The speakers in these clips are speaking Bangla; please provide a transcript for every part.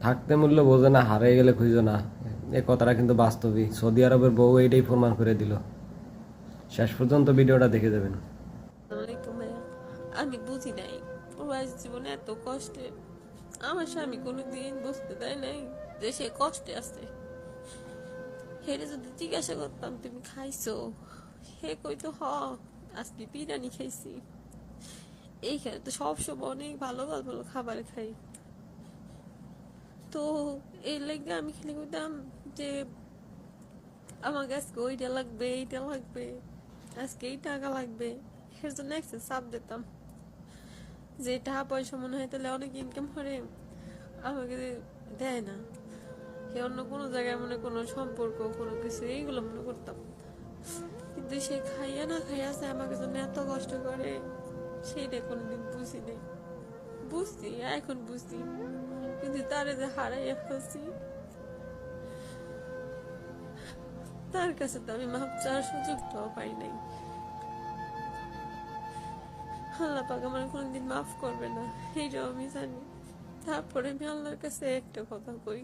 থাকতে মূল্য বোঝে না, হারিয়ে গেলে খুঁজো না। এ কথাটা কিন্তু বাস্তবই। সৌদি আরবের বউ এইটাই প্রমাণ করে দিল। শেষ পর্যন্ত ভিডিওটা দেখে যাবেন। আসসালামাইকুম ভাইয়া। আমি বুঝি নাই প্রবাস জীবনে এত কষ্টে আমার স্বামী কোনোদিন বুঝতে দেয় নাই যে সে কষ্টে আছে। হেরে যদি জিজ্ঞাসা করতাম তুমি খাইছো, হে কইতো হ, আজকে বিরিয়ানি খাইছি। এইখানে তো সবসময় অনেক ভালো ভালো ভালো খাবার খাই। তো এই লেগে আমি খেলে কইতাম যে আমার আজকে ওইটা লাগবে, এইটা লাগবে, আজকে এই টাকা লাগবে। এর জন্য একটা চাপ দিতাম যে টাকা পয়সা মনে হয় তাহলে অনেক ইনকাম করে, আমাকে দেয় না। সে অন্য কোনো জায়গায় মনে কোনো সম্পর্ক কোনো কিছু এইগুলো মনে করতাম। কিন্তু সে খাইয়া না খাইয়া আছে আমাকে জন্য এত কষ্ট করে, সেইটা কোনোদিন বুঝি নাই। বুঝছি, এখন বুঝছি, কিন্তু তারে যে হারাইয়া ফেলছি, তার কাছে তো আমি মাপ চাওয়ার সুযোগটাও পাই নাই। আল্লাহ পাক আমার কোনোদিন মাফ করবে না, এইটাও আমি জানি। তারপরে আমি আল্লাহর কাছে একটা কথা কই,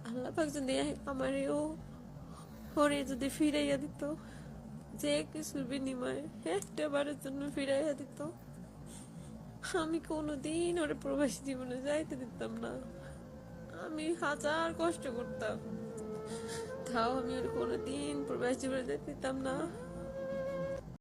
আল্লাহ পাক যদি আমারও ওরে যদি ফিরাইয়া দিত, যে কিছুর বিনিময়ে একটা বারের জন্য ফিরাইয়া দিত, আমি কোনোদিন ওরে প্রবাসী জীবনে যাইতে দিতাম না। আমি হাজার কষ্ট করতাম, তাও আমি ওর কোনোদিন প্রবাসী জীবনে যেতে দিতাম না।